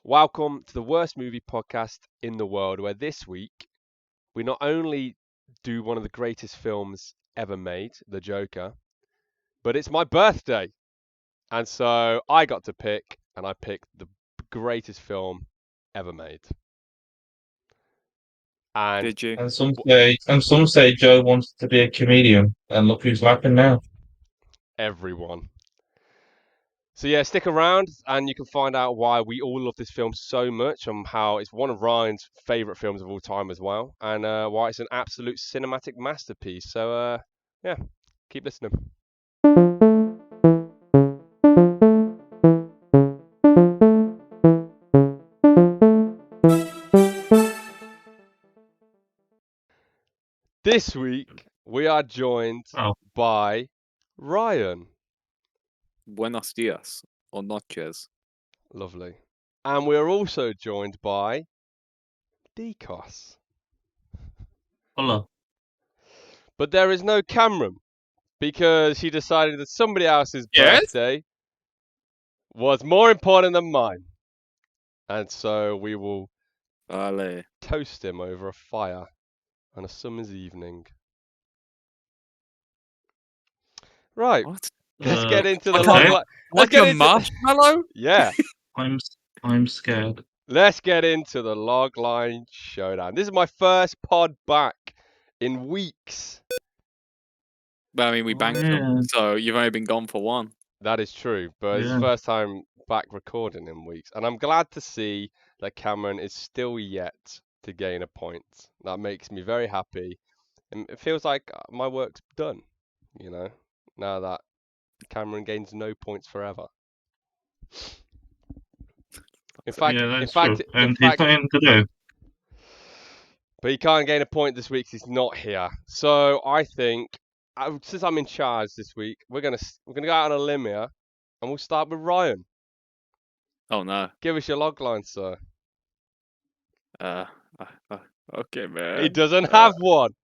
Welcome to the worst movie podcast in the world, where this week we not only do one of the greatest films ever made, The Joker, but it's my birthday. And so I got to pick, and I picked the greatest film ever made. And Did you? And some say Joe wants to be a comedian, and look who's laughing now. everyone. So yeah, stick around and you can find out why we all love this film so much and how it's one of Ryan's favourite films of all time as well, and why it's an absolute cinematic masterpiece. So yeah, keep listening. This week we are joined by Ryan. Buenos dias or noches. Lovely. And we're also joined by Decos. Hello. But there is no Cameron because he decided that somebody else's birthday was more important than mine. And so we will toast him over a fire on a summer's evening. Right. What? Let's get into the okay. log. Like a marshmallow? Yeah. I'm scared. Let's get into the logline showdown. This is my first pod back in weeks. Well, I mean, we banked them, so you've only been gone for one. That is true, but it's the first time back recording in weeks. And I'm glad to see that Cameron is still yet to gain a point. That makes me very happy. And it feels like my work's done, you know, now that Cameron gains no points forever. In fact, but he can't gain a point this week 'cause he's not here. So I think, since I'm in charge this week, we're gonna go out on a limb here, and we'll start with Ryan. Oh no! Give us your log line, sir. Okay, man. He doesn't have one.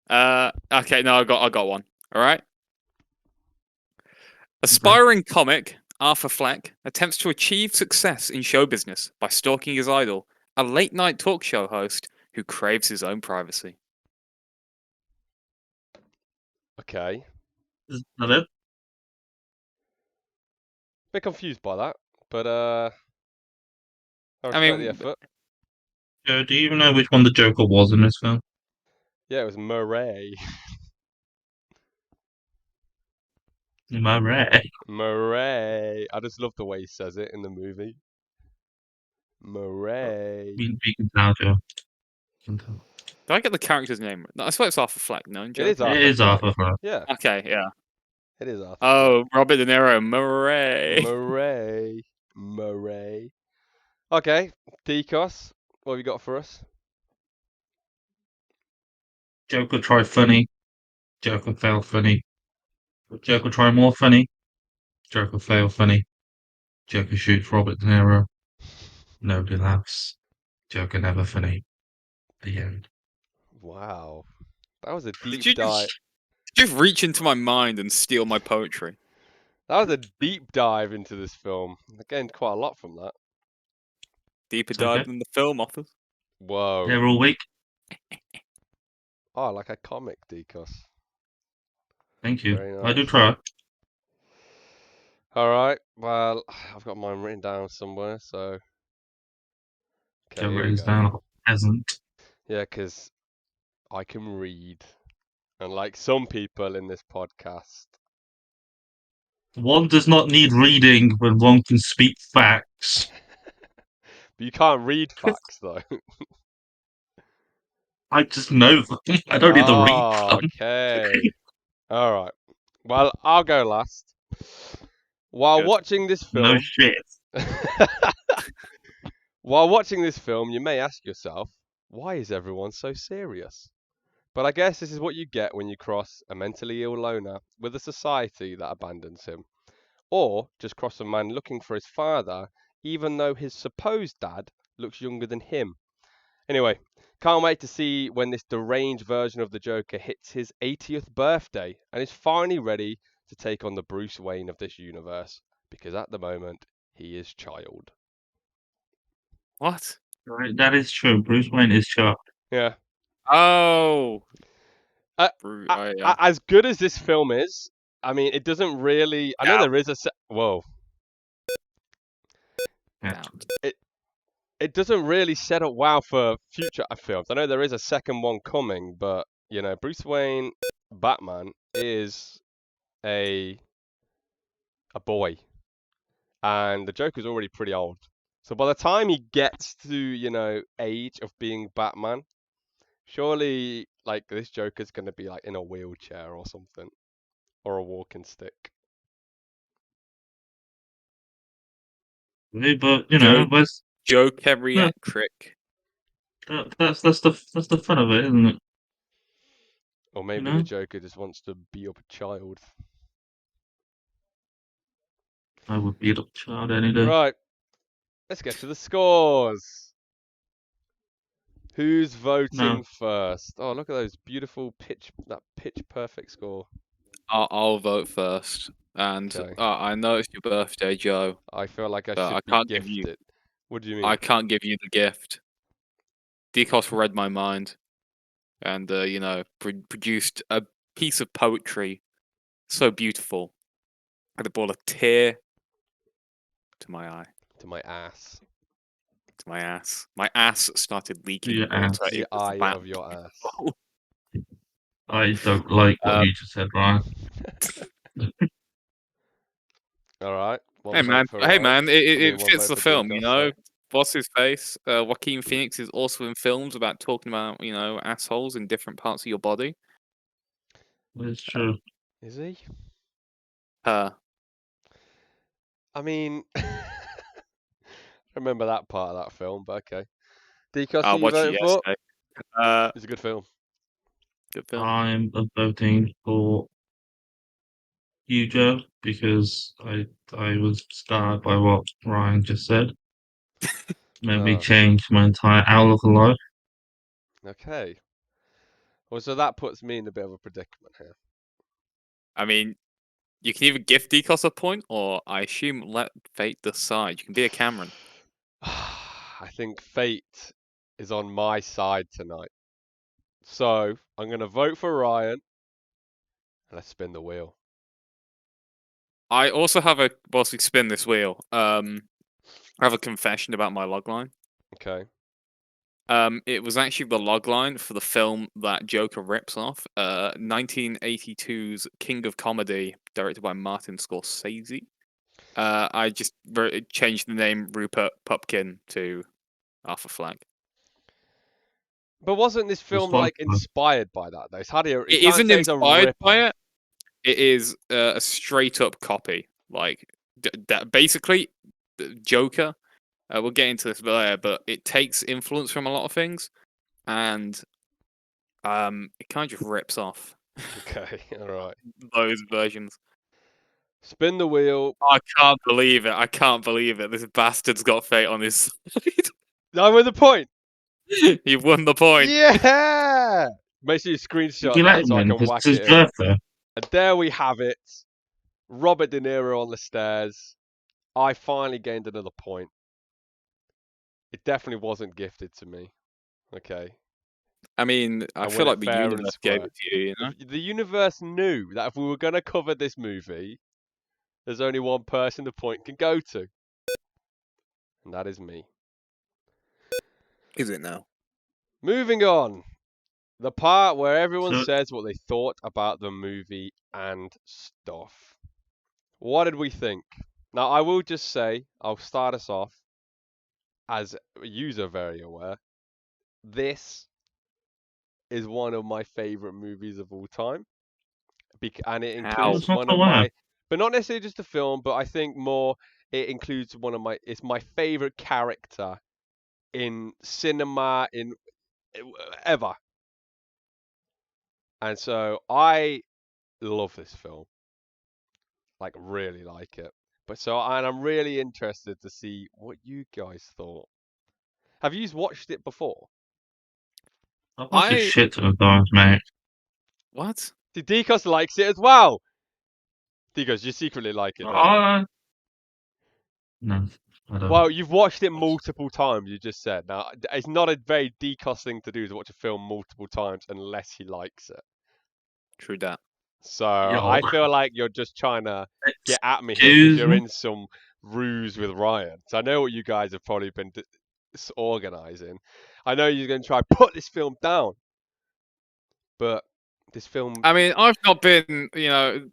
Okay, no, I got one. All right. Aspiring comic Arthur Fleck attempts to achieve success in show business by stalking his idol, a late-night talk show host who craves his own privacy. Okay. Is that it? Bit confused by that, but I respect the effort. Joe, do you even know which one the Joker was in this film? Yeah, it was Murray. Murray. I just love the way he says it in the movie. Murray. We can tell, Joe. Do I get the character's name? No, I swear it's Arthur Fleck. No, It is Arthur. It is Arthur Fleck. Yeah. Okay, yeah. It is Arthur. Oh, Robert De Niro, Murray. Murray. Okay, Decos, what have you got for us? Joker try funny. Joker fail funny. Joker try more funny. Joker fail funny. Joker shoots Robert De Niro. Nobody laughs. Joker never funny. The end. Wow. That was a deep dive. Did you reach into my mind and steal my poetry? That was a deep dive into this film. I gained quite a lot from that. Deeper dive than the film offers. Whoa. They're all weak. Oh, like a comic, Decos. Thank you. Nice. I do try. All right. Well, I've got mine written down somewhere, so. Okay, written down. Peasant. Yeah, because I can read, unlike some people in this podcast. One does not need reading when one can speak facts. But you can't read facts, though. I just know them. I don't need to read them. Okay. All right. Well, I'll go last. While watching this film... No shit. While watching this film, you may ask yourself, why is everyone so serious? But I guess this is what you get when you cross a mentally ill loner with a society that abandons him. Or just cross a man looking for his father, even though his supposed dad looks younger than him. Anyway, can't wait to see when this deranged version of the Joker hits his 80th birthday and is finally ready to take on the Bruce Wayne of this universe, because at the moment, he is child. What? Right, that is true. Bruce Wayne is chucked. Yeah. Oh, Uh, yeah. as good as this film is, I mean, it doesn't really. I know Doubt. there is a. Whoa. Yeah. Doubt. It doesn't really set up well for future films. I know there is a second one coming, but Bruce Wayne, Batman is a a boy, and the Joker's already pretty old. So by the time he gets to age of being Batman, surely like this Joker's gonna be like in a wheelchair or something, or a walking stick. But Joe, where's Joe no, Keriatric. that's the fun of it, isn't it? Or You maybe the know, Joker just wants to be up a child. I would beat up a child any day. Right, let's get to the scores. Who's No, voting first? Oh, look at those beautiful that pitch perfect score. I'll vote first. And Okay. I know it's your birthday, Joe, I feel like I but should be gifted. What do you mean? I can't give you the gift. Decos read my mind, and produced a piece of poetry so beautiful that it brought a tear to my eye, To my ass. to my ass. My ass started to your leaking water. ass. The It was eye that of your ass. beautiful. I don't like what Um, you just said, Ryan. Alright. One hey vote man, for hey Ryan. man, I mean, it one fits vote the for film, Decos, sorry. What's his face? Joaquin Phoenix is also in films about talking about assholes in different parts of your body. It's true. Is he? Her. I mean, remember that part of that film, but okay. Decos, I who you watched it voting for? yesterday. It's a good film. Good film. I'm voting for you, Joe, because I was scarred by what Ryan just said. Made me Oh, change my entire outlook of life. okay. Well, so that puts me in a bit of a predicament here. I mean, you can either gift Decos a point, or I assume let fate decide. You can be a Cameron. I think fate is on my side tonight. So I'm going to vote for Ryan. And let's spin the wheel. I also have whilst we spin this wheel, I have a confession about my logline. Okay. It was actually the logline for the film that Joker rips off, 1982's King of Comedy, directed by Martin Scorsese. I just changed the name Rupert Pupkin to Arthur Fleck. But wasn't this It was film fun. like inspired by that though? It's hard to, you It can't isn't say it's a inspired by rip-off. it. It is a straight up copy. Like basically, Joker. We'll get into this later, but it takes influence from a lot of things, and it kind of just rips off Okay, all right. those versions. Spin the wheel. I can't believe it. I can't believe it. This bastard's got fate on his side. I'm with the point. He won the point. Yeah! Make sure you screenshot You let that him so I win can because whack it's his it in. birthday. And there we have it. Robert De Niro on the stairs. I finally gained another point. It definitely wasn't gifted to me. Okay. I mean, I I feel win it like the fair and universe gave square. it to you, you know? The universe knew that if we were going to cover this movie, there's only one person the point can go to. And that is me. Is it now? Moving on. The part where everyone So says what they thought about the movie and stuff. What did we think? Now, I will just say, I'll start us off, as you're very aware, this is one of my favorite movies of all time. And it How? includes it's not one the of way. my, but not necessarily just the film, but I think more, it includes it's my favorite character in cinema, in ever. And so I love this film. Like really like it. And I'm really interested to see what you guys thought. Have you watched it before? I've watched a I shit ton of times, mate. what? See, Decos likes it as well. Decos, you secretly like it, don't you? No. I don't. Well, you've watched it multiple times. You just said. Now, it's not a very decos thing to do to watch a film multiple times unless he likes it. True that. So Yo, I feel like you're just trying to get at me here because excuse you're me. in some ruse with Ryan. So I know what you guys have probably been organising. I know you're going to try put this film down, but this film. I mean, I've not been,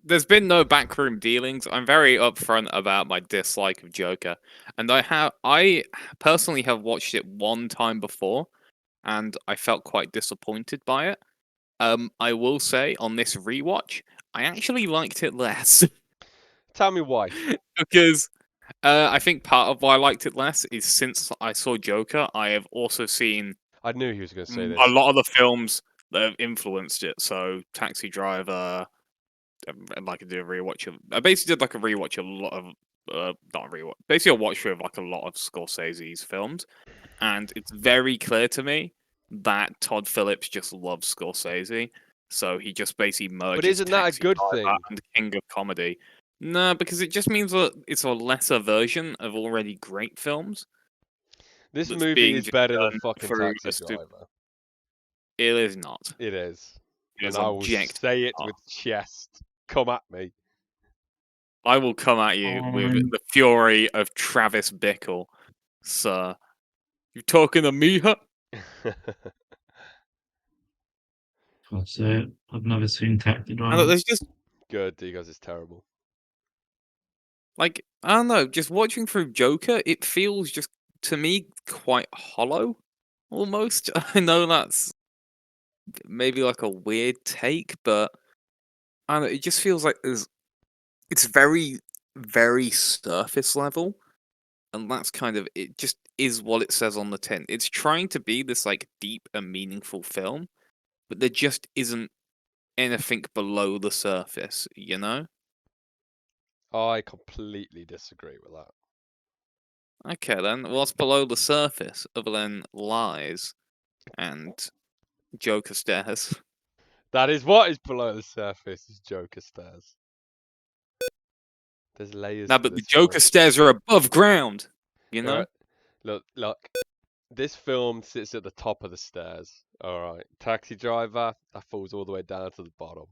there's been no backroom dealings. I'm very upfront about my dislike of Joker, and I personally have watched it one time before, and I felt quite disappointed by it. I will say on this rewatch, I actually liked it less Tell me why. because I think part of why I liked it less is since I saw Joker, I have also seen I knew he was going to say a this. lot of the films that have influenced it. So Taxi Driver. And like I did a rewatch of. I basically did like a rewatch of a lot of. Not a rewatch. Basically, a watch through of like a lot of Scorsese's films, and it's very clear to me that Todd Phillips just loves Scorsese. So he just basically But merges isn't that a Taxi good Driver thing? and King of Comedy. No, because it just means that it's a lesser version of already great films This that's movie being is just better than done fucking through Taxi Driver. It is not. It is. It And is I will say objectively it not. with chest. Come at me. I will come at you with Um, the fury of Travis Bickle, sir. You talking to me, huh? that's it. I've never seen Taxi And look, Driver. there's just Good, because it's terrible. like I don't know, just watching through Joker, it feels just to me quite hollow, almost. I know that's maybe like a weird take, but I don't know, it just feels like it's very, very surface level, and that's kind of it. Just is what it says on the tin. It's trying to be this like deep and meaningful film, but there just isn't anything below the surface, you know? I completely disagree with that. Okay, then what's below the surface other than lies and Joker stares? That is what is below the surface, is Joker stairs. There's layers Now, to but the this Joker film. stairs are above ground, you know? Right? Look. This film sits at the top of the stairs. Alright. Taxi Driver, that falls all the way down to the bottom.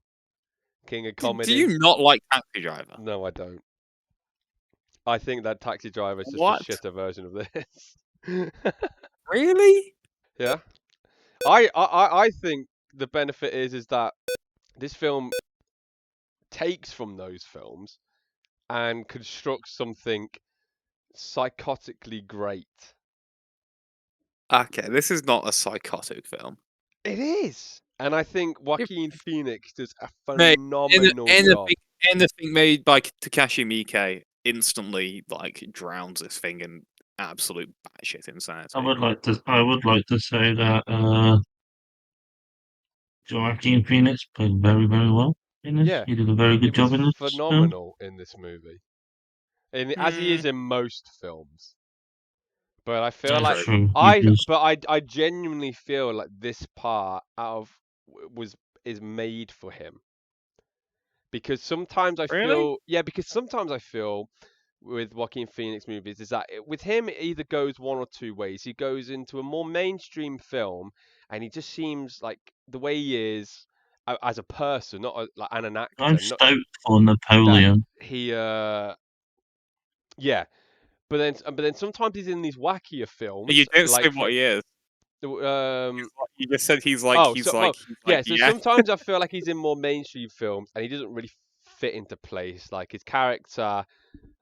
King of Do Comedy? you not like Taxi Driver? No, I don't. I think that Taxi Driver is just a What? shitter version of this. Really? Yeah. I think the benefit is that this film takes from those films and constructs something psychotically great. Okay, this is not a psychotic film. It is. And I think If, Joaquin Phoenix does a mate, phenomenal job. anything made by Takashi Miike instantly like drowns this thing in absolute batshit insanity. I would like to say that Joaquin Phoenix played very, very well in this. Yeah, He did a very he good was job in this film. phenomenal in this movie. And as he Hmm, is in most films. But I feel That's like true. true. He does. I genuinely feel like this part out of was is made for him because sometimes I Really? feel because sometimes I feel with Joaquin Phoenix movies is that with him it either goes one or two ways. He goes into a more mainstream film and he just seems like the way he is as a person, not like and an I'm actor, not stoked for that Napoleon. he yeah. But then sometimes he's in these wackier You films didn't say like what for he is. um You just said oh so oh he's like yeah, so yeah. sometimes I feel like he's in more mainstream films and he doesn't really fit into place. Like his character,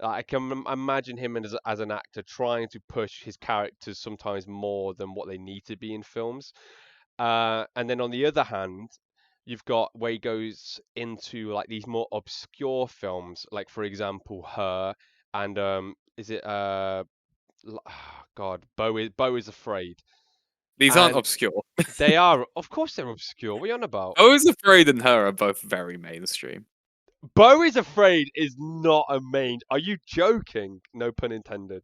I can imagine him as an actor trying to push his characters sometimes more than what they need to be in films. And then on the other hand, you've got where he goes into like these more obscure films, like for example, Her and is it God, Beau is Afraid, These aren't and obscure. they are, of course, they're obscure. What are you on about? Always Afraid and Her are both very mainstream. Beau is Afraid is not a main. Are you joking? No pun intended.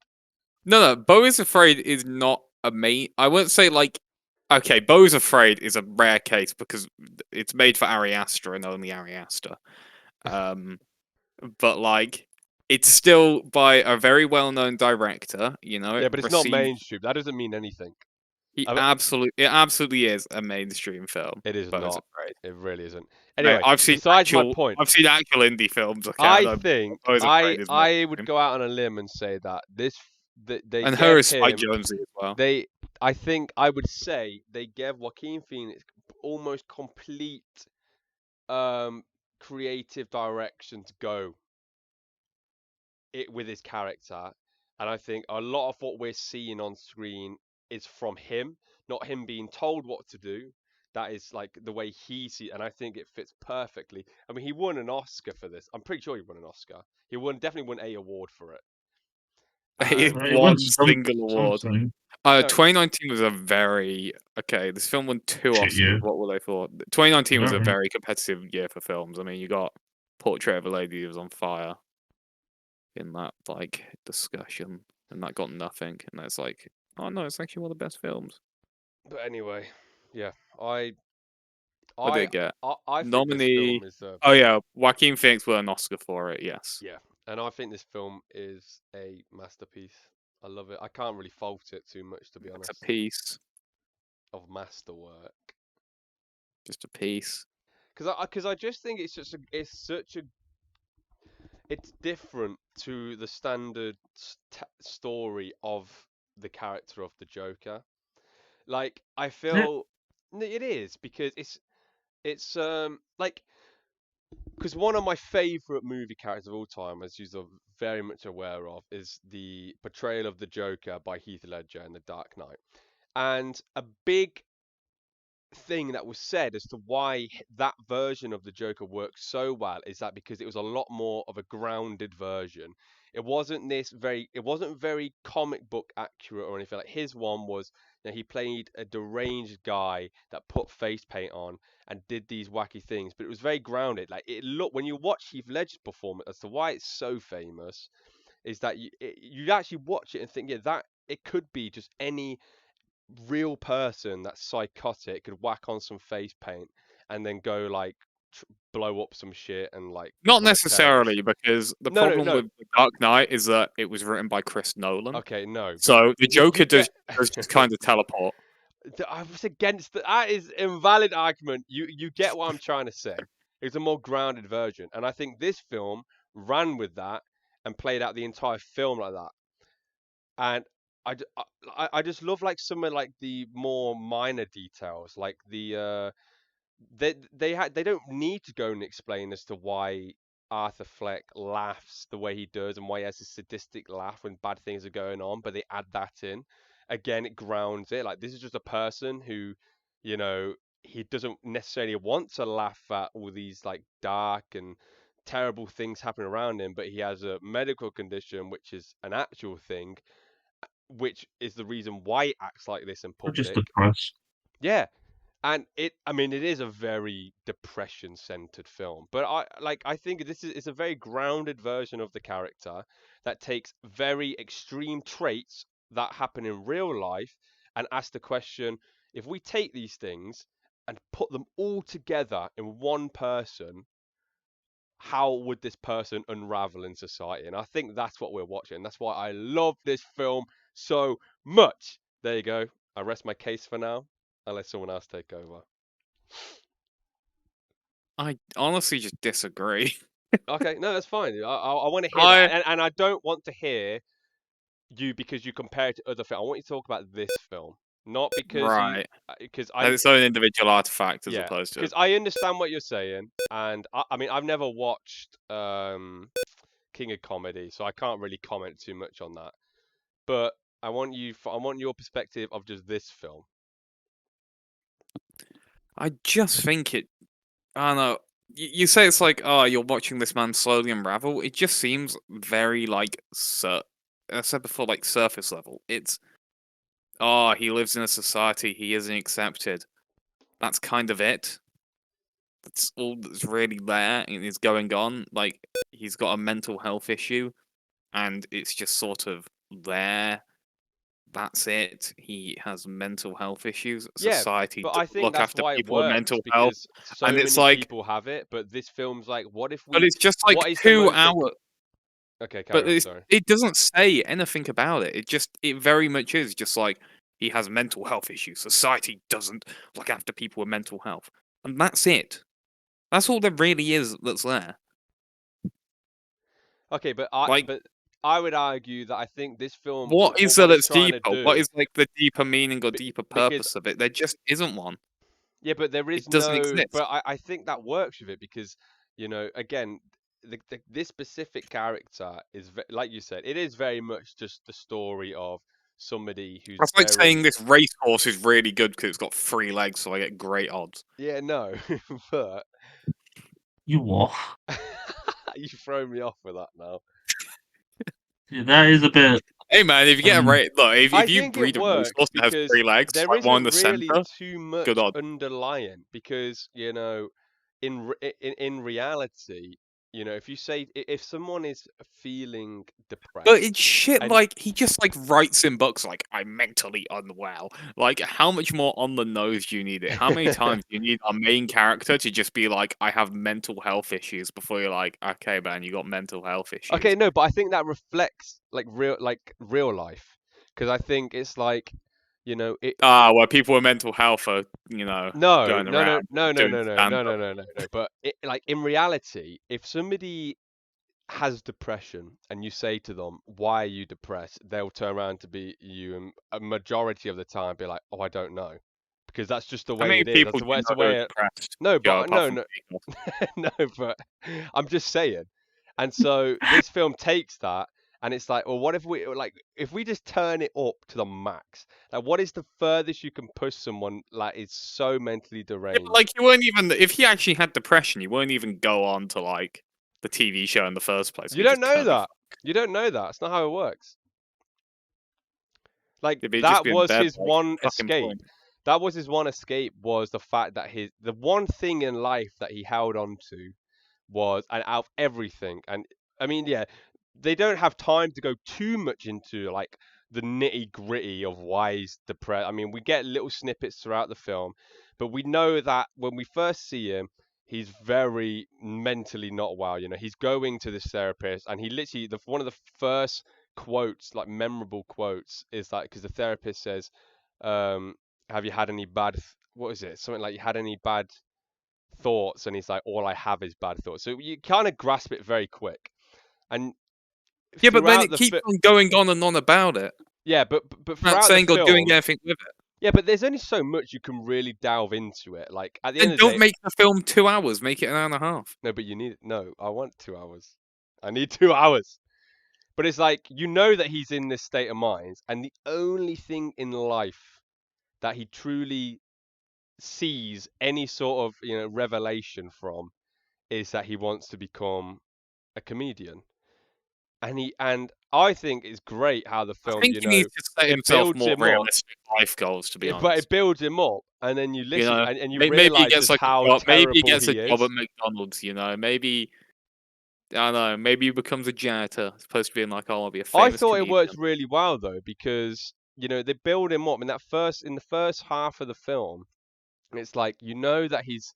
No, Bo is Afraid is not a main. I wouldn't say like. Okay, Bo is Afraid is a rare case because it's made for Ari Aster and only Ari Aster. Um, but like it's still by a very well-known director. You know, Yeah, it but it's not received. mainstream. That doesn't mean anything. It I- absolutely is a mainstream film. It is Birds not. of Prey. It really isn't. Mate, Anyway, besides my point, I've seen actual indie films. Okay, I I know think Birds of Prey is I would mainstream, go out on a limb and say that they and her gave is Spike him Jonze as well. they I think I would say they gave Joaquin Phoenix almost complete um creative direction to go it with his character, and I think a lot of what we're seeing on screen is from him, not him being told what to do. That is like the way he sees, and I think it fits perfectly. I mean, he won an Oscar for this. I'm pretty sure he won an Oscar. He definitely won a award for it. It And He won one single award. something. no, 2019 was a very okay. This film won 2 Shit, Oscars. yeah. What were they for? 2019 was a Yeah. very competitive year for films. I mean, you got Portrait of a Lady Who Was on Fire in that like discussion, and that got nothing. And that's like, oh no, it's actually one of the best films. but anyway, yeah, I What did I it get? I think this Nominee. film is Oh yeah, Joaquin Phoenix won an Oscar for it. Yes, yeah, and I think this film is a masterpiece. I love it. I can't really fault it too much, to be it's a honest, piece, of masterwork. just a piece. Because I just think it's different to the standard story of the character of the Joker. Like I Yeah. feel it is because it's like because one of my favorite movie characters of all time, as you're very much aware of, is the portrayal of the Joker by Heath Ledger in The Dark Knight. And a big thing that was said as to why that version of the Joker works so well is that because it was a lot more of a grounded version. It wasn't very comic book accurate or anything. Like his one was, he played a deranged guy that put face paint on and did these wacky things, but it was very grounded. Like it looked when you watch Heath Ledger's performance as to why it's so famous is that you actually watch it and think, yeah, that it could be just any real person that's psychotic could whack on some face paint and then go like blow up some shit and like Not become a terrorist. necessarily, because the No, no, problem no. with The Dark Knight is that it was written by Chris Nolan. Okay, no, but So the you Joker get. does just kind of teleport. I was against that is invalid argument. You get what I'm trying to say. It's a more grounded version, and I think this film ran with that and played out the entire film like that. And I just love like some of like the more minor details, like they don't need to go and explain as to why Arthur Fleck laughs the way he does and why he has a sadistic laugh when bad things are going on, but they add that in. Again, it grounds it. Like this is just a person who, you know, he doesn't necessarily want to laugh at all these like dark and terrible things happening around him, but he has a medical condition which is an actual thing, which is the reason why he acts like this in Or just public. depressed. Yeah, and I mean, it is a very depression-centered film, but I think this is it's a very grounded version of the character that takes very extreme traits that happen in real life and asks the question, if we take these things and put them all together in one person, how would this person unravel in society? And I think that's what we're watching. That's why I love this film so much. There you go. I rest my case for now. I'll let someone else take over. I honestly just disagree. Okay, no, that's fine. I want to hear I that, and I don't want to hear you because you compare it to other films. I want you to talk about this film, not right. because As its own individual artifact as yeah, opposed to. because I understand what you're saying, and I mean I've never watched King of Comedy, so I can't really comment too much on that. But I want your perspective of just this film. I just think it. I don't know. You say it's like, oh, you're watching this man slowly unravel. It just seems very like, I said before, like surface level. It's, oh, he lives in a society, he isn't accepted. That's kind of it. That's all that's really there and is going on. Like, he's got a mental health issue, and it's just sort of there. That's it. He has mental health issues. Yeah, Society but I doesn't think look that's after why it people with works mental health, because so and it's many like, people have it. But this film's like, but it's just like what is the 2 most they hours. could? Okay, But carry on. Sorry. it doesn't say anything about it. It very much is just like he has mental health issues. Society doesn't look after people with mental health, and that's it. That's all there really is that's there. Okay, Like, but I would argue that I think this film, what is there what it's that's trying to deeper? What do, is like the deeper meaning or deeper because purpose of it? There just isn't one. yeah, but there is It doesn't no, exist. but I think that works with it because, again, this specific character is like you said, it is very much just the story of somebody who's That's like saying very, this racehorse is really good because it's got 3 legs, so I get great odds. yeah, no, but You what? you throw me off with that now. Yeah, that is a bit. Hey man, if you get a Um, rate, look, I if you think it breed a racehorse works that has because 3 legs, there like one in isn't the really center, too good much odds. underlying because in reality, if you say if someone is feeling But depressed it's shit. and Like he just like writes in books like I'm mentally unwell. Like how much more on the nose do you need it? How many times do you need our main character to just be like I have mental health issues before you're like okay man you got mental health okay, issues? no, but I think that reflects like real life because I think it's like it. Where people with mental health are No, going no, no, around no, no, doing no, no, stand no, no, up. no, no, no. But like in reality, if somebody has depression and you say to them, "Why are you depressed?" they'll turn around to be you and a majority of the time be like, "Oh, I don't know," because that's just the How way many it is. people That's do the way. you It's the know who are way. depressed, No, Joe? but Apart no, from no, people. no, but I'm just saying. And so this film takes that, and it's like, well, what if we just turn it up to the max? Like, what is the furthest you can push someone like is so mentally Yeah, but, deranged? like you weren't even if he actually had depression, you wouldn't even go on to like the TV show in the first place. You He'd don't just know turn me. that. You don't know that. It's not how it works. Like He'd just that be in was bed his like one fucking escape. point. That was his one escape was the fact that the one thing in life that he held on to was and out of everything and I mean yeah, they don't have time to go too much into like the nitty gritty of why he's depressed. I mean, we get little snippets throughout the film, but we know that when we first see him, he's very mentally not well. He's going to this therapist, and he literally one of the first quotes, like memorable quotes, is that because the therapist says, "Have you had any what is it? Something like you had any bad thoughts?" And he's like, "All I have is bad thoughts." So you kind of grasp it very quick, and Yeah, but then throughout it the keeps on going on and on about it. yeah, but Not throughout the saying or doing film, anything with it. yeah, but there's only so much you can really delve into it. Like at the end Then of the don't day, make the film 2 hours. Make it an hour and a half. no, but you need no. I want 2 hours. I need 2 hours. But it's like that he's in this state of mind, and the only thing in life that he truly sees any sort of revelation from is that he wants to become a comedian. And I think it's great how the I film, think he needs to set it himself builds more him up, realistic life goals. To be but it honest, builds him up, and then you listen and you maybe he realize gets just like a how job. Maybe he terrible gets a he job at is. McDonald's. Maybe I don't know. Maybe he becomes a janitor, as opposed to being like, "Oh, I'll be a I famous thought it comedian." worked really well though because they build him up in the first half of the film. It's like that he's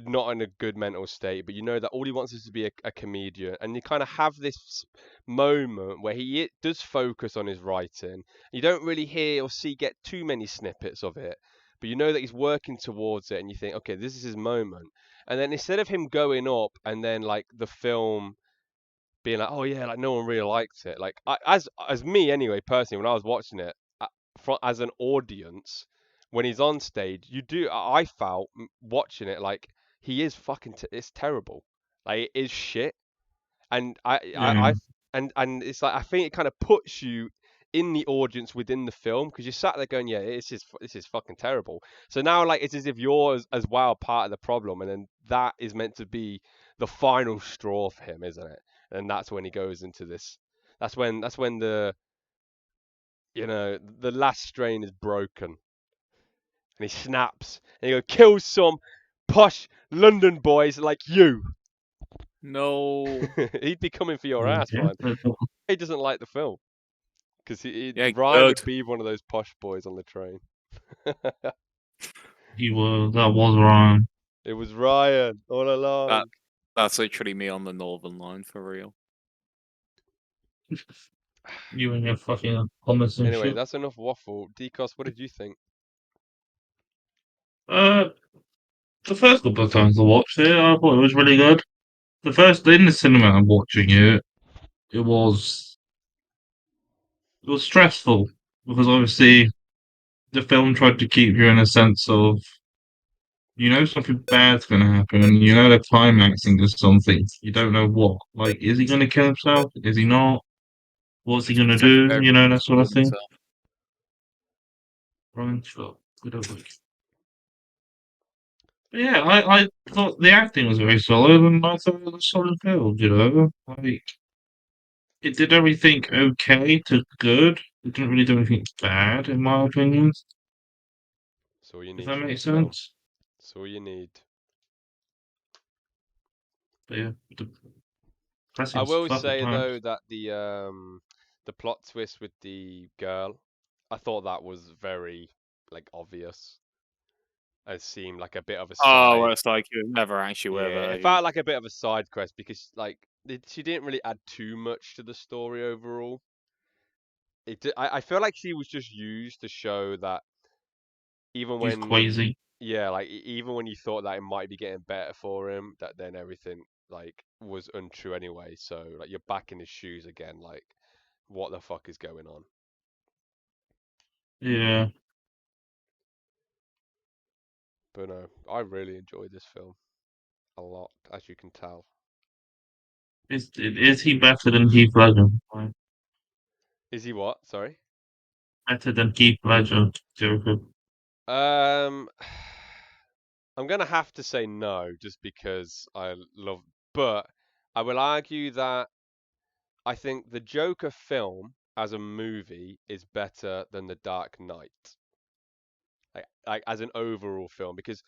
not in a good mental state, but that all he wants is to be a comedian, and you kind of have this moment where he does focus on his writing. You don't really hear or get too many snippets of it, but that he's working towards it, and you think, okay, this is his moment. And then instead of him going up and then like the film being like, oh yeah, like no one really liked it. Like as me anyway, personally, when I was watching it as an audience, when he's on stage, I felt watching it like he is fucking. It's terrible. Like it is shit. And yeah, and it's like I think it kind of puts you in the audience within the film because you sat there going, yeah, this is fucking terrible. So now like it's as if you're as well part of the problem, and then that is meant to be the final straw for him, isn't it? And that's when he goes into this. That's when the last strain is broken, and he snaps, and he goes, kill some posh London boys like you. No. He'd be coming for your ass, yeah, man. He doesn't like the film because Yeah, Ryan would good. be one of those posh boys on the train. he was. That was Ryan. It was Ryan all That along. that's literally me on the Northern Line for real. You and your fucking hummus and Anyway, shit. that's enough waffle. Decos, what did you think? The first couple of times I watched it, I thought it was really good. The first in the cinema I'm watching it, it was stressful because obviously the film tried to keep you in a sense of something bad's going to happen, and they're climaxing to something. You don't know what. Like, is he going to kill himself? Is he not? What's he going to It's actually do? very That sort of reasonable thing. himself. Ryan Scott, good old boy. But yeah, I thought the acting was very solid, and I thought it was a solid film. Like it did everything okay to good. It didn't really do anything bad, in my opinion. That's all you If need that from a makes film. sense. That's all you need. But yeah, the I pressing's will fucking say times. though that the plot twist with the girl, I thought that was very like obvious. It seemed like a bit of a Oh, well, side. it's like he was never actually with Yeah, her. it felt like a bit of a side quest because like she didn't really add too much to the story overall. I feel like she was just used to show that even He's when crazy. yeah, like even when you thought that it might be getting better for him, that then everything like was untrue anyway. So like you're back in his shoes again. Like what the fuck is going on? Yeah. But no, I really enjoyed this film a lot, as you can tell. Is he better than Heath Ledger? Like, Is he what? Sorry. better than Heath Ledger, Joker. Um, I'm gonna have to say no, just because I love. But I will argue that I think the Joker film as a movie is better than The Dark Knight, like as an overall film. Because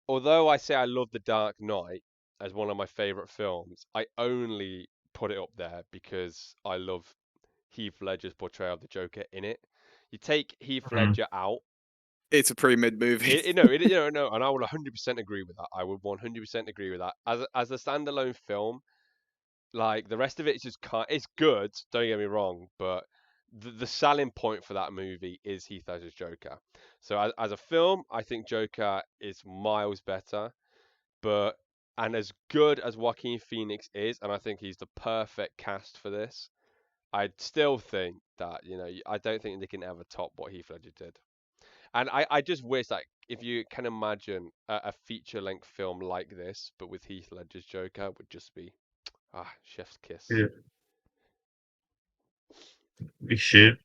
although I say I love The Dark Knight as one of my favorite films, I only put it up there because I love Heath Ledger's portrayal of the Joker in it. You take Heath Mm. Ledger out. It's a pretty mid movie. No, and I would 100% agree with that. I would 100% agree with that. As a standalone film, like the rest of it is just it's good. Don't get me wrong, but the selling point for that movie is Heath Ledger's Joker. So as a film, I think Joker is miles better. But and as good as Joaquin Phoenix is, and I think he's the perfect cast for this, I still think that I don't think they can ever top what Heath Ledger did. And I just wish like if you can imagine a feature length film like this, but with Heath Ledger's Joker, would just be chef's kiss. Yeah, be shit.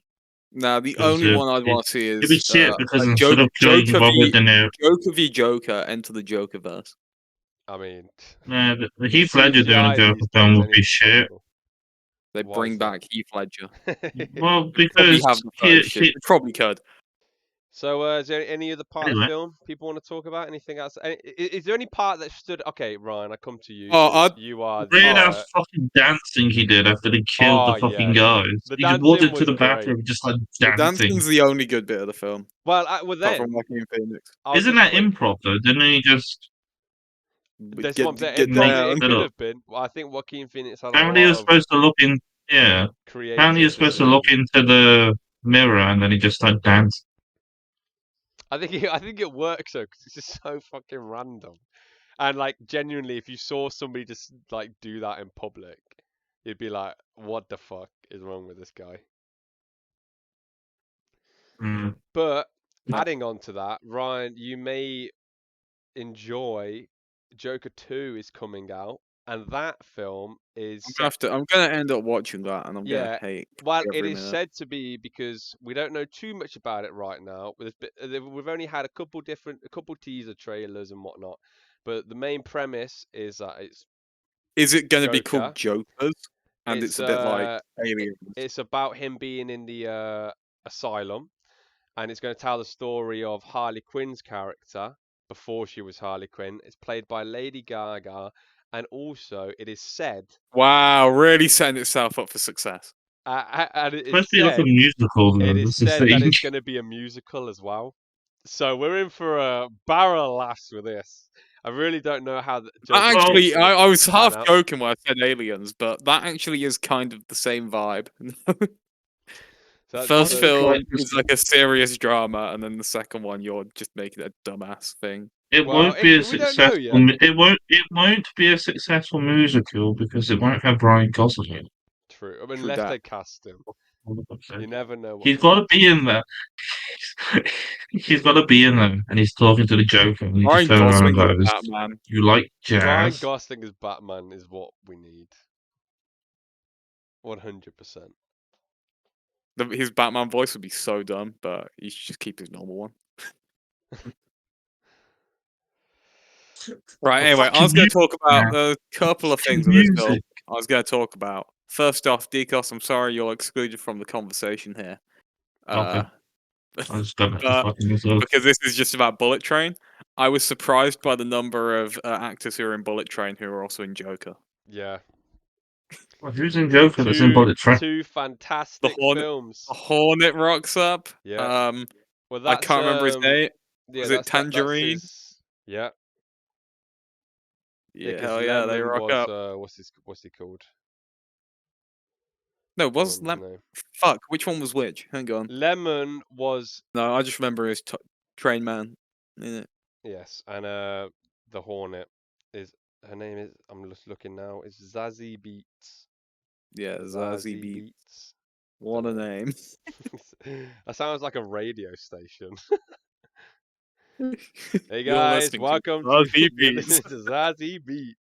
Now, the Because only one I'd want to see it'd be is shit because a instead of killing Joker Robert v De Niro, Joker Enter the Jokerverse. I mean, nah, the the Heath Ledger doing a CGI Joker these film days, would be anything's shit. possible. They Why bring is that? back Heath Ledger. Well, They probably because have the footage shit. They probably could. So, is there any other part of the anyway, film people want to talk about? Anything else? Is there any part that stood? Okay, Ryan, I come to you Oh, because I you are weird the. ass fucking dancing he did after they killed Oh the fucking yeah, guys. the He just walked dancing into was the great. bathroom just like the dancing. dancing's the only good bit of the film, Well, apart from then Joaquin Phoenix. I'll Isn't just that put. improv though? Didn't he just But That's what I'm saying. It get make probably down. it it could up? have been. Well, I think Joaquin Phoenix had a Apparently, he lot was of supposed to look in. Yeah, apparently, he creative was supposed to look decisions. into the mirror and then he just started dancing. I think it works though, 'cause it's just so fucking random. And like genuinely, if you saw somebody just like do that in public, you'd be like, "What the fuck is wrong with this guy?" Mm. But adding on to that, Ryan, you may enjoy Joker 2 is coming out, and that film is set. I'm gonna end up watching that, and I'm gonna Yeah, hate well, it every is minute. said to be because we don't know too much about it right now. We've only had a couple teaser trailers and whatnot, but the main premise is that it's Is it gonna be called Joker. Jokers? And It's it's a bit like it, Aliens. it's about him being in the asylum, and it's going to tell the story of Harley Quinn's character before she was Harley Quinn. It's played by Lady Gaga, and also it is said, Wow, really setting itself up for success. and It's supposed to be like a it musical, though. is That's the said that thing. it's going to be a musical as well. So we're in for a barrel of laughs with this. I really don't know how the I Joker's actually, gonna I was pan half out. joking when I said aliens, but that actually is kind of the same vibe. So, First so film is like a serious drama, and then the second one you're just making a dumbass thing. It well, won't be a we don't know successful. yet. It won't be a successful musical because it won't have Ryan Gosling in True, True unless that. they cast him. it. You never know what He's they got to might be do. in there. He's got to be in there, and he's talking to the Joker, and he just Ryan turns around and Gosling is goes, Batman. "You like Ryan jazz?" Gosling as Batman is what we need. 100%. His Batman voice would be so dumb, but he should just keep his normal one. Right, The anyway, I fucking was going music, to talk about man. a couple of Fucking things with this film. music. I was going to talk about. First off, Decos, I'm sorry you're excluded from the conversation here. Okay, Uh, I just don't have to but fucking myself. because this is just about Bullet Train, I was surprised by the number of actors who are in Bullet Train who are also in Joker. Yeah. Well, who's in Joker that's in Two Bullet Train? two The fantastic Hornet, films. the Hornet rocks up. Yeah. Well, I that's can't remember his name. yeah, Was it that's Tangerine? his. Yeah, yeah, Yeah, because hell yeah, they Lemon rock was up. what's he called? No, Can't was remember his name. Fuck, which one was which? Hang on. Lemon was No, I just remember his Train Man. yes, and the Hornet is her name is I'm just looking now. Is Zazie Beats. Yeah, Zazie Beetz. Beats. What a Dunno. name. That sounds like a radio station. Hey You're guys, listening to welcome to Zazie you're listening Beetz. to Zazie Beats.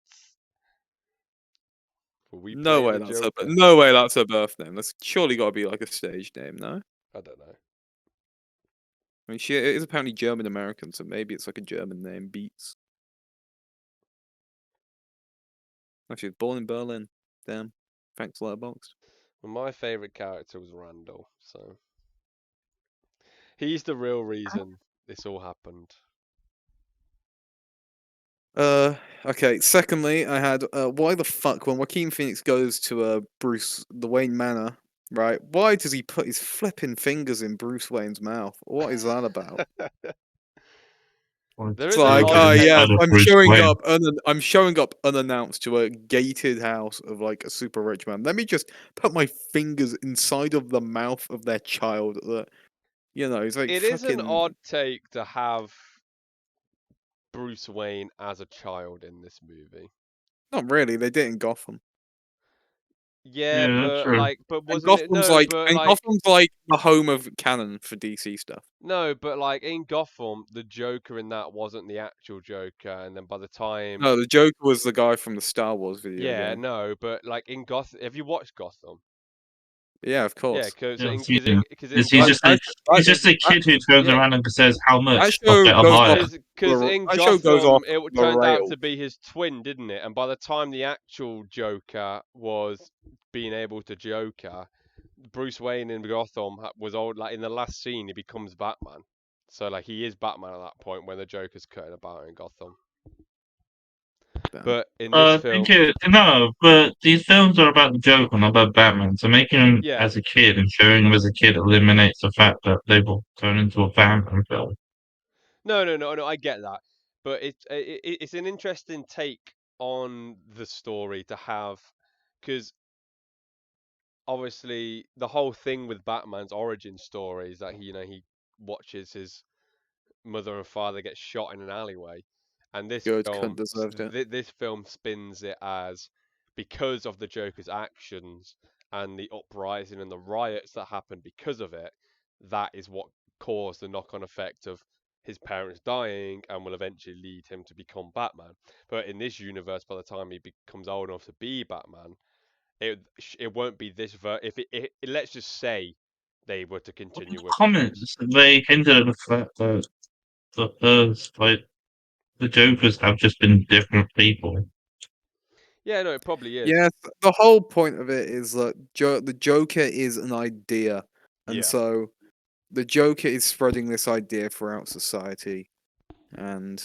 Where we No play way the that's her. Joker. No way that's her birth name. That's surely got to be like a stage name, no? I don't know. I mean, she is apparently German American, so maybe it's like a German name, Beats. Actually, born in Berlin. Damn. Thanks, Letterboxd. Well, my favorite character was Randall, so he's the real reason this all happened. Okay. Secondly, I had why the fuck when Joaquin Phoenix goes to the Wayne Manor, right? Why does he put his flipping fingers in Bruce Wayne's mouth? What is that about? There It's is an like, odd oh yeah, take. Inside of I'm Bruce showing Wayne. up, I'm showing up unannounced to a gated house of like a super rich man. Let me just put my fingers inside of the mouth of their child. That he's like It is an fucking. odd take to have Bruce Wayne as a child in this movie. Not really. They did it in Gotham. Yeah, Yeah, that's but true. like, but wasn't it? And Gotham's like the home of canon for DC stuff. No, but like in Gotham, the Joker in that wasn't the actual Joker, and then by the time, No, the Joker was the guy from the Star Wars video yeah, game. no, but like in Gotham, have you watched Gotham? Yeah, of Yeah, course. because Yeah, in he's That, just Gotham, a that, that, he's just a that, kid who turns yeah, around and says, "How that much? I'll show buy goes it." off. because in That show goes Gotham off it the turned out rails. to be his twin, didn't it? And by the time the actual Joker was being able to Joker, Bruce Wayne in Gotham was old. Like in the last scene, he becomes Batman. So like he is Batman at that point when the Joker's cutting about in Gotham. Damn. But in this Think film, it, no, but these films are about the Joker, not about Batman. So making him yeah, as a kid and showing him as a kid eliminates the fact that they will turn into a Batman film. no, I get that, but it's an interesting take on the story to have, because obviously the whole thing with Batman's origin story is that he watches his mother and father get shot in an alleyway, and Good cunt deserved it. this film spins it as because of the Joker's actions and the uprising and the riots that happened because of it, that is what caused the knock-on effect of his parents dying and will eventually lead him to become Batman. But in this universe, by the time he becomes old enough to be Batman, it won't be this if let's just say they were to In continue the with things. comments, they hinted at the fact that the Jokers have just been different people. Yeah, no, it probably is. Yes, the whole point of it is that the Joker is an idea, and Yeah. so the Joker is spreading this idea throughout society, and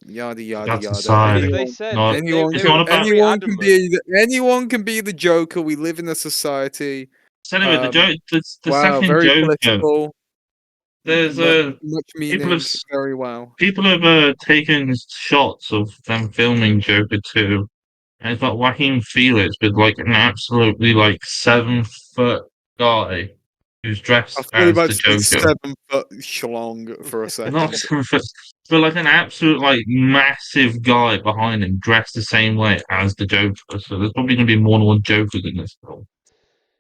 yada yada That's yada. society. They Anyone, said Not anyone it's they can, were not about very anyone can adamant. be, anyone can be the Joker. We live in a society. so anyway, Um, the wow, second very Joker political. There's Much people have meaning, very well. people have taken shots of them filming Joker 2, and it's got Joaquin Phoenix with like an absolutely like 7 foot guy who's I dressed thought you were as about the to say Joker. 7 foot schlong for a Not second. 7 foot, but like an absolute like massive guy behind him dressed the same way as the Joker. So there's probably gonna be more than one Jokers in this film.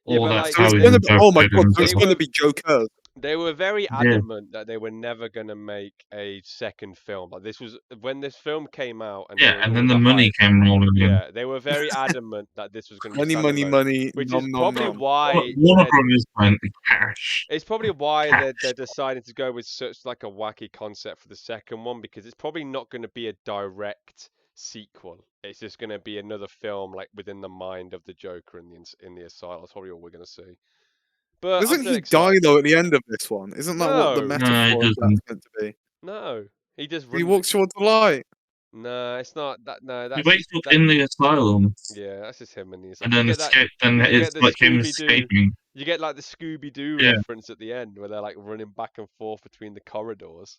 Yeah, Or but that's like So it's how he's gonna be. Oh my interpreted god! So it's they himself. gonna were be Joker. they were very Yeah. adamant that they were never gonna make a second film. Like this was when this film came out and there Yeah, was and all then the the money hype. came rolling in. Yeah, they were very adamant that this was going to be Money, money, standalone, money. which is Nom nom probably nom. why Warner they're Brothers went cash. it's probably why they're Cash. deciding to go with such like a wacky concept for the second one because it's probably not going to be a direct sequel. It's just going to be another film like within the mind of the Joker in the asylum. That's probably all we're going to see. But I'm Doesn't still he die excited. though at the end of this one? Isn't that what the No, No, he metaphor of that's doesn't. meant to be? no, he just He runs. walks towards the light. No, it's not that. No, He that's wakes just up that. in the asylum Yeah, that's just him and the and asylum. You then get that. escape. Then You get it's the like him Scooby Doo. escaping. You get like the Scooby Doo Yeah. reference at the end where they're like running back and forth between the corridors.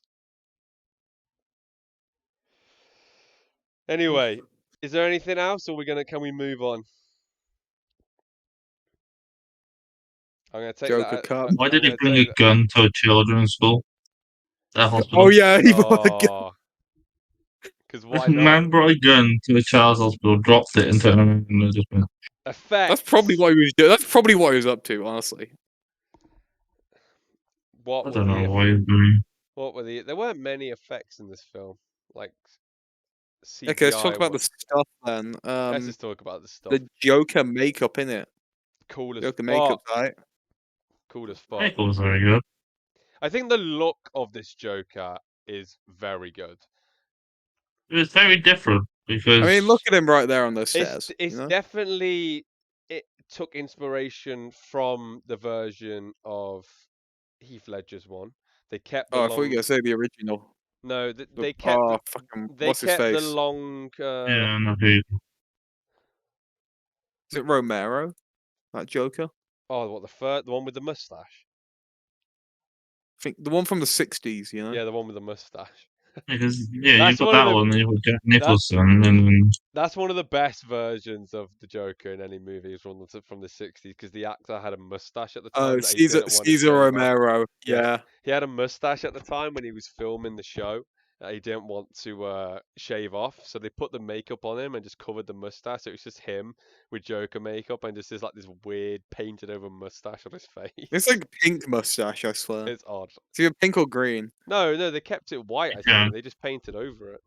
Anyway, is there anything else, or can we move on? I'm gonna take Joker that. cut. Why I'm did he gonna bring take a that. gun to a children's school? That Oh hospital? yeah, he bought a gun. Oh, because This why not? man brought a gun to a child's hospital, dropped it, and turned around and just went, That's probably Effects. what he was doing. That's probably what he was up to, honestly. I What were don't know the? why he's doing. What were the? There weren't many effects in this film, like Okay, let's CGI talk about the ones. stuff then. Let's just talk about the stuff. The Joker makeup in it. Cool as Joker fuck. makeup, right? Cool as fuck. Michael was very good. I think the look of this Joker is very good. It was very different I because mean, look at him right there on those It's stairs. it's You know? definitely it took inspiration from the version of Heath Ledger's one. They kept the Oh, I thought you were long. gonna say the original. No, Fucking they what's his kept the face? long. yeah, no, he, Is it Romero? That Joker? Oh, what the one with the mustache? I think the one from the '60s. You know? Yeah, the one with the mustache. because yeah, you've That's got one of that the one, and you've got Jack that's Nicholson, and that's one of the best versions of the Joker in any movie from the 60s because the actor had a mustache at the Oh, time that he Caesar didn't want to Caesar shave off. Romero. Yeah, Yeah. he had a mustache at the time when he was filming the show that he didn't want to shave off, so they put the makeup on him and just covered the mustache. So it was just him with Joker makeup and just this weird painted over mustache on his face. It's like pink mustache. I swear. It's odd. It's either pink or green. No, they kept it white. I yeah, think they just painted over it.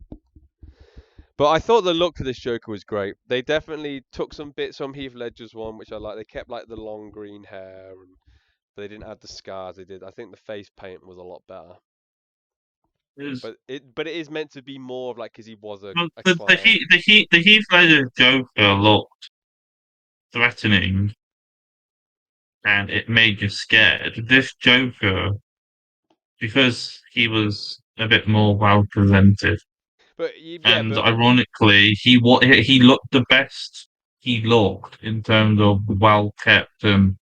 But I thought the look for this Joker was great. They definitely took some bits from Heath Ledger's one, which I like. They kept like the long green hair, but they didn't add the scars. They did. I think the face paint was a lot better. it was, But it is meant to be more of like because he was well, a the clown. Heath Ledger Joker looked threatening, and it made you scared. This Joker, because he was a bit more well presented, But yeah, and but ironically, he looked the best he looked in terms of well kept and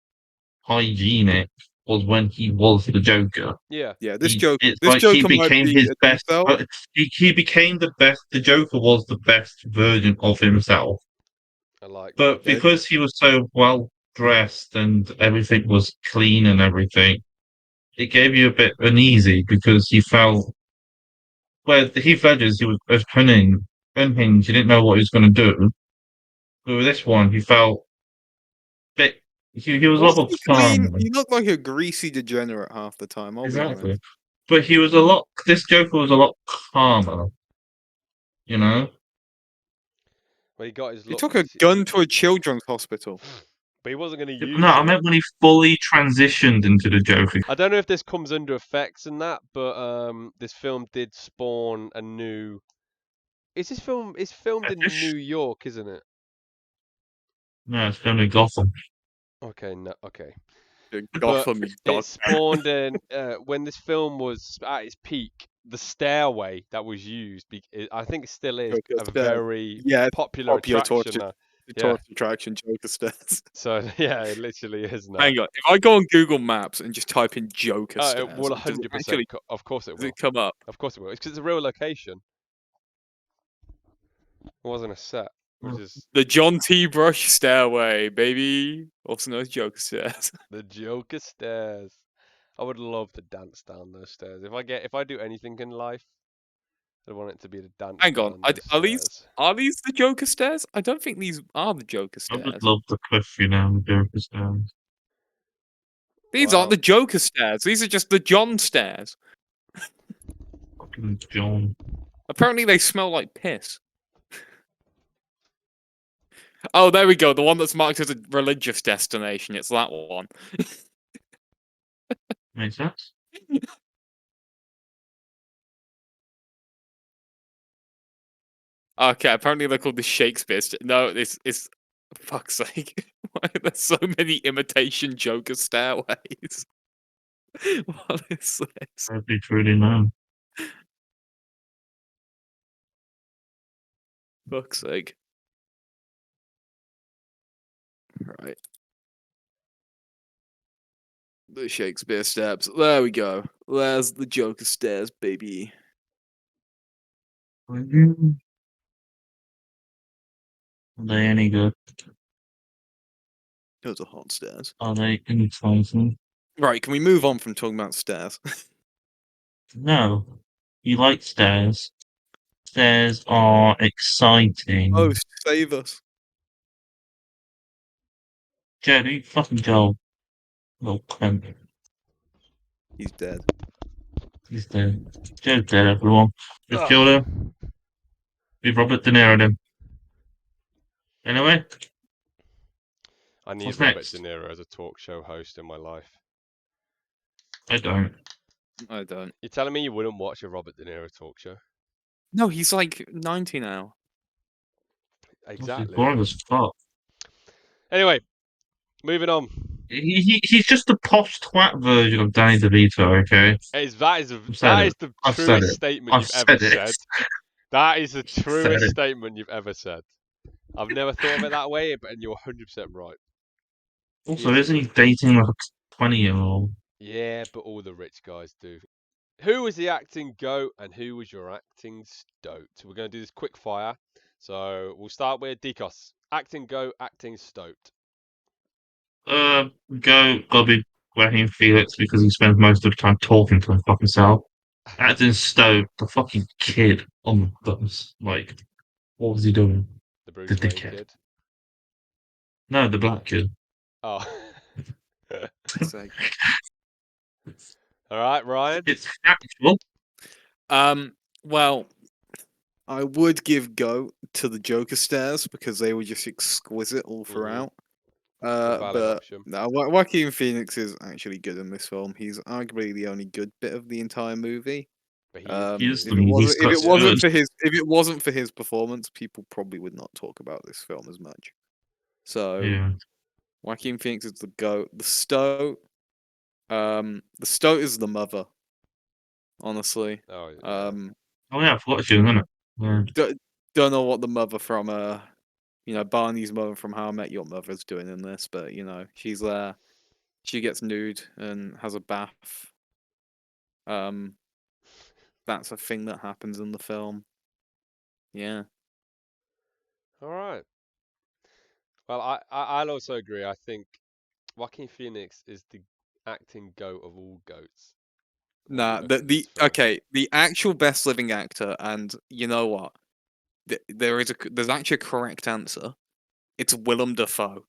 hygienic was when he was the Joker. yeah, Yeah, It's this like he Joker might became be his a best. decel. He became the best. The Joker was the best version of himself. I like that. But because he was so well dressed and everything was clean and everything, it gave you a bit uneasy because you felt where the Heath Ledger's he was unhinged. You didn't know what he was going to do. But with this one, he felt bit. He was a lot Wasn't more he clean? calm. He looked like a greasy degenerate half the time. I'll be Exactly. honest. But he was a lot. This Joker was a lot calmer. You know. Well, he got his He look took a because gun to a children's hospital. but he wasn't going to No, use I it. meant when he fully transitioned into the Joker. I don't know if this comes under effects and that, but this film did spawn a new. Is this film? It's filmed in Fetish? New York, isn't it? No, it's only Gotham. Okay, no, okay. But Gotham, you it dog. spawned in when this film was at its peak. The stairway that was used, I think it still is Joker a stairs. very Yeah, it's popular popular attraction torture. now. The Yeah. tourist attraction Joker stairs. So yeah, it literally is now. Hang on. If I go on Google Maps and just type in Joker Oh, stairs, it will does it 100%. actually Of course it does will. it come up? Of course it will. It's because it's a real location. It wasn't a set, which is The John T. Brush Stairway, baby. Also known as Joker stairs. the Joker stairs. I would love to dance down those stairs. If I do anything in life, I want it to be to dance Hang on. down those stairs. Are these the Joker stairs? I don't think these are the Joker I would stairs. love the cliff, the Joker stairs. These aren't Well, the Joker stairs. These are just the John stairs. Fucking John. Apparently they smell like piss. Oh, there we go. The one that's marked as a religious destination. It's that one. Makes sense. Okay, apparently they're called the Shakespeare. No, this is fuck's sake. Why are there so many imitation Joker stairways? What is this? I'd be truly known. Fuck's sake. Right. The Shakespeare steps. There we go. There's the Joker stairs, baby. Are they any good? Those are hot stairs. Are they enticing? Right, can we move on from talking about stairs? No. You like stairs. Stairs are exciting. Oh, save us. Joe, you fucking Joel. Little cunt. He's dead. He's dead. Joe's dead, everyone. Just Ugh. killed him. We've Robert De Niro him. Anyway, I need What's Robert next? De Niro as a talk show host in my life. I don't. I don't. You're telling me you wouldn't watch a Robert De Niro talk show? No, he's like 90 now. He's Exactly. boring as fuck. Anyway, moving on. He's just the posh twat version of Danny DeVito, okay? That is the I've said truest it. statement I've you've ever said it. said. That is the Said truest it. statement you've ever said. I've never thought of it that way, but you're 100% right. Also, isn't he dating like a 20-year-old? Yeah, but all the rich guys do. Who was the acting goat and who was your acting stoat? We're going to do this quick fire. So we'll start with Dikos. Acting goat, acting stoat. Gotta be Joaquin Felix because he spends most of the time talking to him fucking self. Acting Stowe, the fucking kid on the bus. Like, what was he doing? The Bruce The Wayne dickhead. kid. No, the black kid. Oh. Sake. All right, Ryan. It's factual. Well, I would give go to the Joker stairs because they were just exquisite all throughout. A valid But option. no, Joaquin Phoenix is actually good in this film. He's arguably the only good bit of the entire movie. But He is If the it movie's wasn't, good. if it wasn't for his performance, people probably would not talk about this film as much. So Yeah. Joaquin Phoenix is the goat. The stoat is the mother. Honestly, Oh, yeah. Oh yeah, I forgot you, isn't it? Yeah. don't know what the mother from Barney's mother from How I Met Your Mother's doing in this, but she's there. She gets nude and has a bath. That's a thing that happens in the film. Yeah. All right. Well, I'll also agree. I think Joaquin Phoenix is the acting goat of all goats. when you Nah, look at this film. the actual best living actor, and you know what? There's actually a correct answer. It's Willem Dafoe,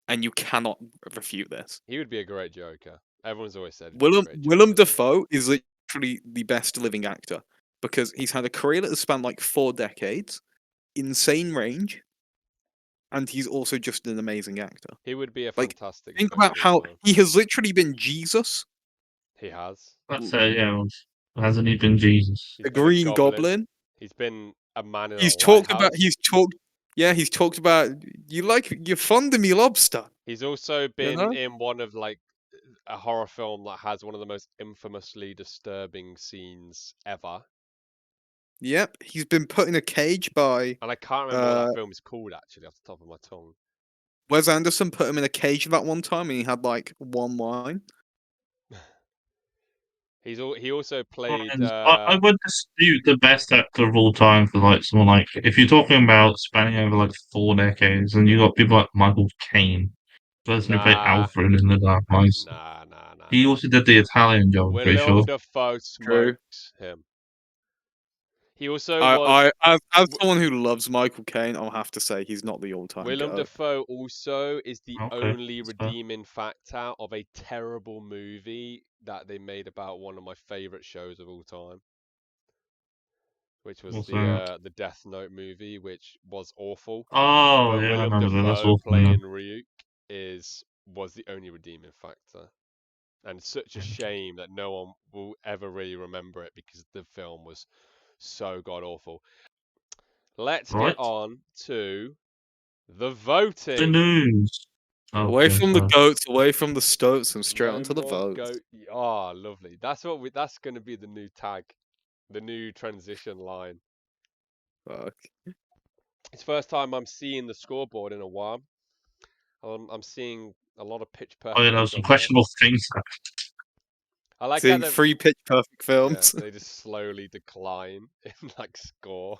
and you cannot refute this. He would be a great Joker. Everyone's always said he'd be a Willem great Willem Joker. Dafoe is literally the best living actor because he's had a career that has spanned like 4 decades, insane range, and he's also just an amazing actor. He would be a Like, fantastic think Joker about as how well. he has literally been Jesus, He has. That's yeah. Hasn't he been Jesus? He's the been a Green Goblin. He's been a man in He's a talked lighthouse. about. He's talked about. You're fond of me, lobster. He's also been know? in one of like a horror film that has one of the most infamously disturbing scenes ever. Yep, he's been put in a cage by And I can't remember what that film is called actually off the top of my tongue. Wes Anderson. Put him in a cage that one time, and he had like one line. He also played. I would dispute the best actor of all time for like someone like if you're talking about spanning over like 4 decades, and you got people like Michael Caine, the person who played Nah, Alfred in The Dark Knight. nah, nah, nah, He nah. also did the Italian job, I'm pretty Willem sure. Dafoe True. smokes him. He also was. As someone who loves Michael Caine, I'll have to say he's not the all-time Willem goat. Dafoe also is the Okay, only that's fair. redeeming factor of a terrible movie that they made about one of my favorite shows of all time, which was What's that? the Death Note movie, which was awful. Oh, But yeah, I Willem remember that. That's Dafoe awesome. Yeah. playing Ryuk was the only redeeming factor. And it's such a shame that no one will ever really remember it because the film was so god awful. Let's get Right? on to the The voting. news. Away Okay, from the so goats, away from the stoats, and straight No onto the more votes. goat. Oh, lovely. That's going to be the new tag, the new transition line. Fuck. It's first time I'm seeing the scoreboard in a while. I'm seeing a lot of pitch oh yeah, perfect there was some films here. questionable things. I like how Seeing 3 pitch perfect films. they just slowly decline in like score.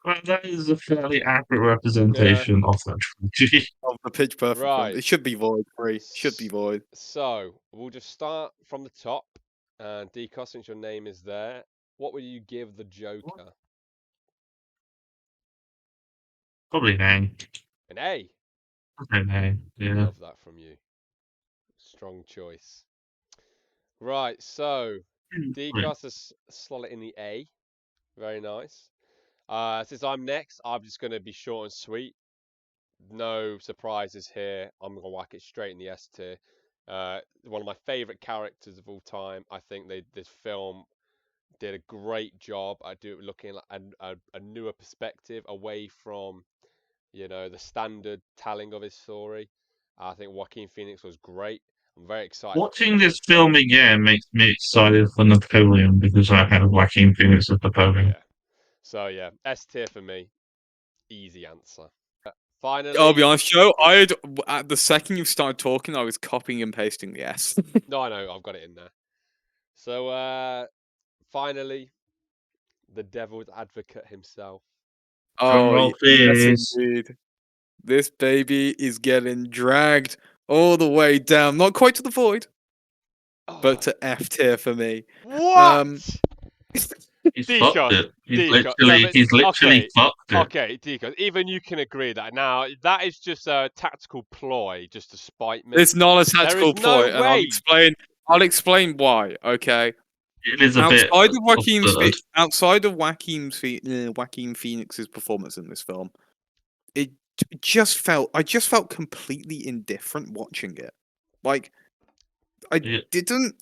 Well, that is a fairly accurate Yeah. representation of that trilogy. Of the pitch perfect films. Right. It should be void 3. Should be void. So we'll just start from the top. And Deco, since your name is there, what would you give the Joker? Probably an A. An A. An A, yeah. Love that from you. Strong choice. Right, so Decos has slot it in the A. Very nice. Since I'm next, I'm just going to be short and sweet. No surprises here. I'm going to whack it straight in the S tier. One of my favorite characters of all time. I think this film did a great job at looking at a newer perspective away from, the standard telling of his story. I think Joaquin Phoenix was great. I'm very excited for Watching this 2020. film again makes me excited for Napoleon because I had Joaquin Phoenix as Napoleon. Yeah. So yeah, S tier for me. Easy answer. I'll be Finally, honest, Joe. At the second you started talking, I was copying and pasting the S. no, I know I've got it in there. So finally, the devil's advocate himself. Oh, Drumroll, yes, please. indeed. This baby is getting dragged all the way down. Not quite to the void, but Oh, to F tier for me. what? He's fucked Decos, it. Decos. No, but He's literally okay, fucked it. okay, Decos. Even you can agree that now that is just a tactical ploy, just to spite me. It's not a There tactical is no ploy, and I'll way. explain. I'll explain why. Okay. It is a bit Outside of absurd. Joaquin Phoenix's performance in this film, it I just felt completely indifferent watching it. Like I Yeah. didn't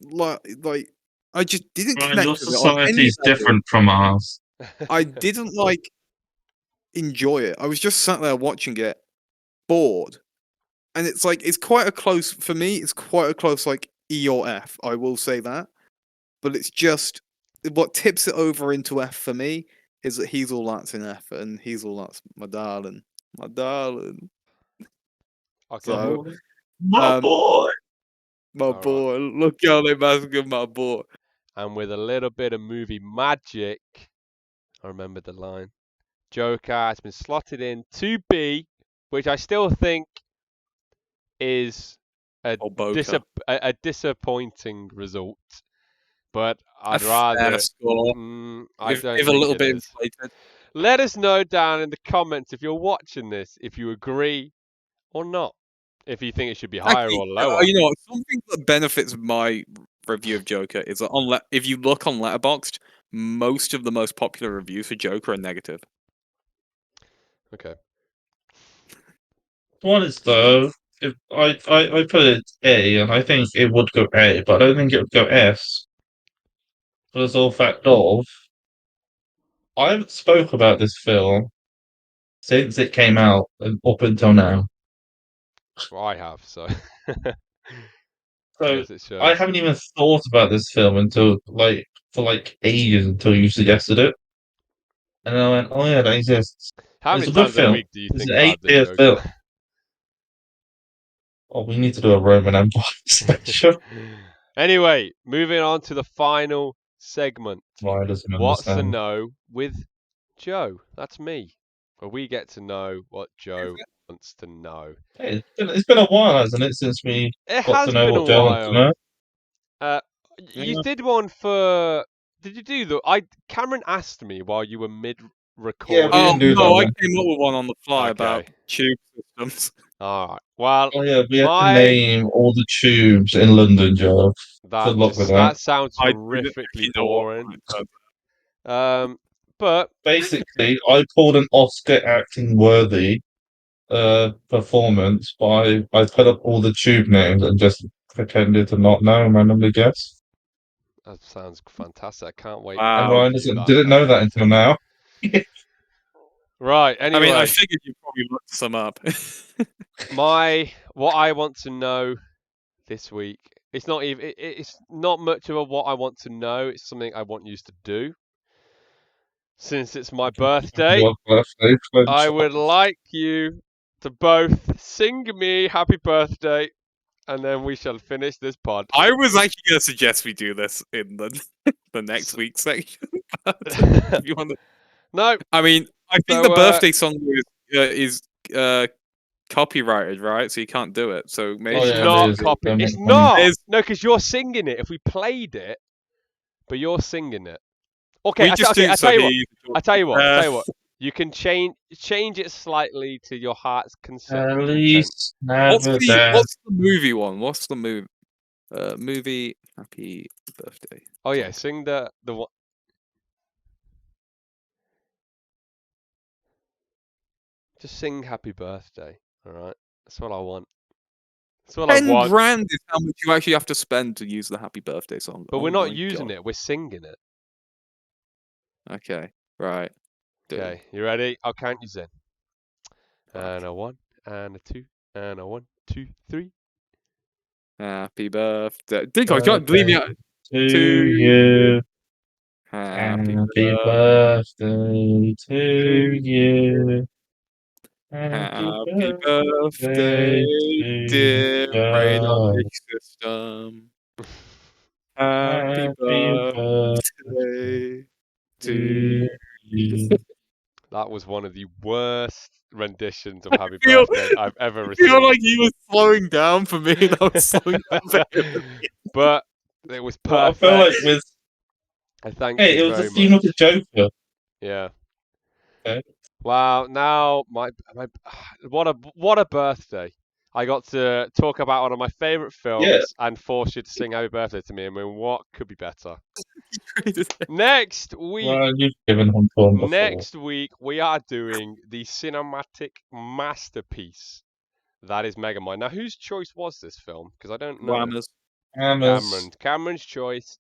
I just didn't Ryan, your connect with it on any society's level. different from ours. I didn't enjoy it. I was just sat there watching it, bored. And it's quite a close for me, it's quite a close E or F, I will say that. But it's just what tips it over into F for me is that he's all that's in F and he's all that's my darling. My darling. Okay. So My um boy. my All right. boy, look how they massacred my boy. And with a little bit of movie magic, I remember the line. Joker has been slotted in to B, which I still think is a, Oh, Boca. a disappointing result. But A I'd fair rather. score. I don't If a think little it bit is. inflated. Let us know down in the comments if you're watching this, if you agree or not. If you think it should be higher Actually, or lower. you know what? Something that benefits my review of Joker is that if you look on Letterboxd, most of the most popular reviews for Joker are negative. Okay. One is though, if I put it A, and I think it would go A, but I don't think it would go S. For the sole fact of, I haven't spoke about this film since it came out and up until now. Well, I have, so I So guess it I shows. haven't even thought about this film until like for like ages until you suggested it. And then I went, oh yeah, that exists. How It's many a good times a film. week do you It's think an about the 8-year film. Joker? Oh, we need to do a Roman Empire special. Anyway, moving on to the final segment. Why doesn't What's to understand? know with Joe? That's me. Where we get to know what Joe wants to know. Hey, it's been a while, hasn't it, since we It got to has know been a what Joe wants to while. know? You Yeah, did one for. Did you do the? Cameron asked me while you were mid yeah, we Oh recording. didn't do that no, I one. came up with one on the fly Okay. about tube systems. All right. Well, Oh yeah, we had to my name all the tubes in London, Joe. Good luck with that. that sounds I didn't horrifically actually know what boring. one it said. But Basically, I pulled an Oscar acting worthy performance by I put up all the tube names and just pretended to not know and randomly guess. that sounds fantastic. I can't wait And to Wow. Ryan review that didn't at know that later. until now. Right. I mean, I Anyway, figured you probably looked some up. what I want to know this week. It's not even. It's not much of a what I want to know. It's something I want you to do. Since it's my birthday, Your birthday, I French. would like you to both sing me happy birthday, and then we shall finish this pod. I was actually going to suggest we do this in the next S- week section. But if you want to, No. I mean, I think So, the birthday song is copyrighted, right? So you can't do it. So maybe Oh it's you yeah, have it to not is. do. copy. It's I not. There's, No, because you're singing it. If we played it, but you're singing it. Okay. we just Okay. do I so tell you what. he. I tell you what. I tell you what. You can change it slightly to your heart's at content. least never What's the movie one? What's the movie Happy Birthday Oh yeah, song? sing the one. Just sing happy birthday. All right. That's what I want. That's what I 10 want. grand is how much you actually have to spend to use the Happy Birthday song. But Oh we're not my using god. it. We're singing it. Okay, right. Deal. Okay. You ready? I'll count you in. Right. And a one, and a two, and a one, two, three. Happy birthday. Dick, I can't leave birthday me out. to To you. you. Happy Happy birthday birthday to to you. you. Happy Happy birthday, birthday to dear Joe. radioactive system. Happy Happy birthday birthday to to you. you. That was one of the worst renditions of I Happy feel, Birthday I've ever I feel like received. he was slowing down for me and I was slowing down for him. But it was Well, I feel like perfect. with I thank hey, you it was the very theme of the much. Joker. Yeah. Okay. Wow. Now my what a birthday. I got to talk about one of my favorite Yeah. films and force you to sing happy birthday to me. I mean, what could be better? Next week, Well, you've given him porn before. we are doing the cinematic masterpiece that is Megamind. Now, whose choice was this film? Because I don't know. Whammers. Hammers. Cameron's choice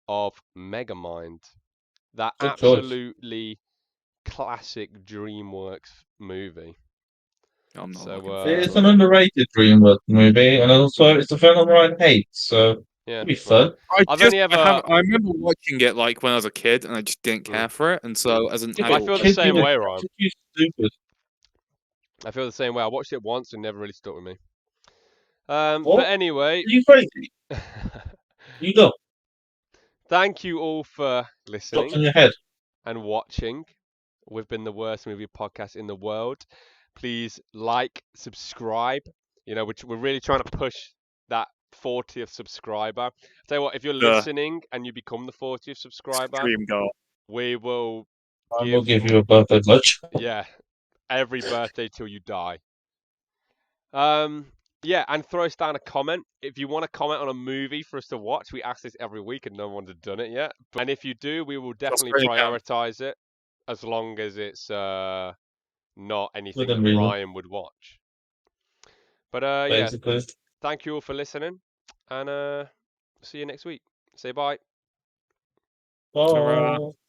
of Megamind. That Good choice. absolutely classic DreamWorks movie. I'm not So, looking forward It's to an it. underrated DreamWorks movie, and also it's a film Ryan hates, so yeah, it'll be well, fun. I've only ever. I remember watching it like when I was a kid and I just didn't Mm, care for it. And so as an Yeah, I but adult, feel the I kid, you same were way, Ryan. you stupid. I feel the same way. I watched it once and never really stuck with me. What? But anyway, Are you crazy? You don't. thank you all for Dropped listening on your head. and watching. We've been the worst movie podcast in the world. Please like, subscribe. You know, we're really trying to push that 40th subscriber. I'll tell you what, if you're the listening and you become the 40th subscriber, dream girl. we will I will give, give you a birthday lunch. yeah, every birthday till you die. Yeah, and throw us down a comment. If you want to comment on a movie for us to watch, we ask this every week and no one's done it yet. And if you do, we will That's definitely very camp. prioritize it as long as it's not anything Within that reason, Ryan would watch. But yeah, basically. thank you all for listening, and see you next week. Say bye. Ta-ra. Bye.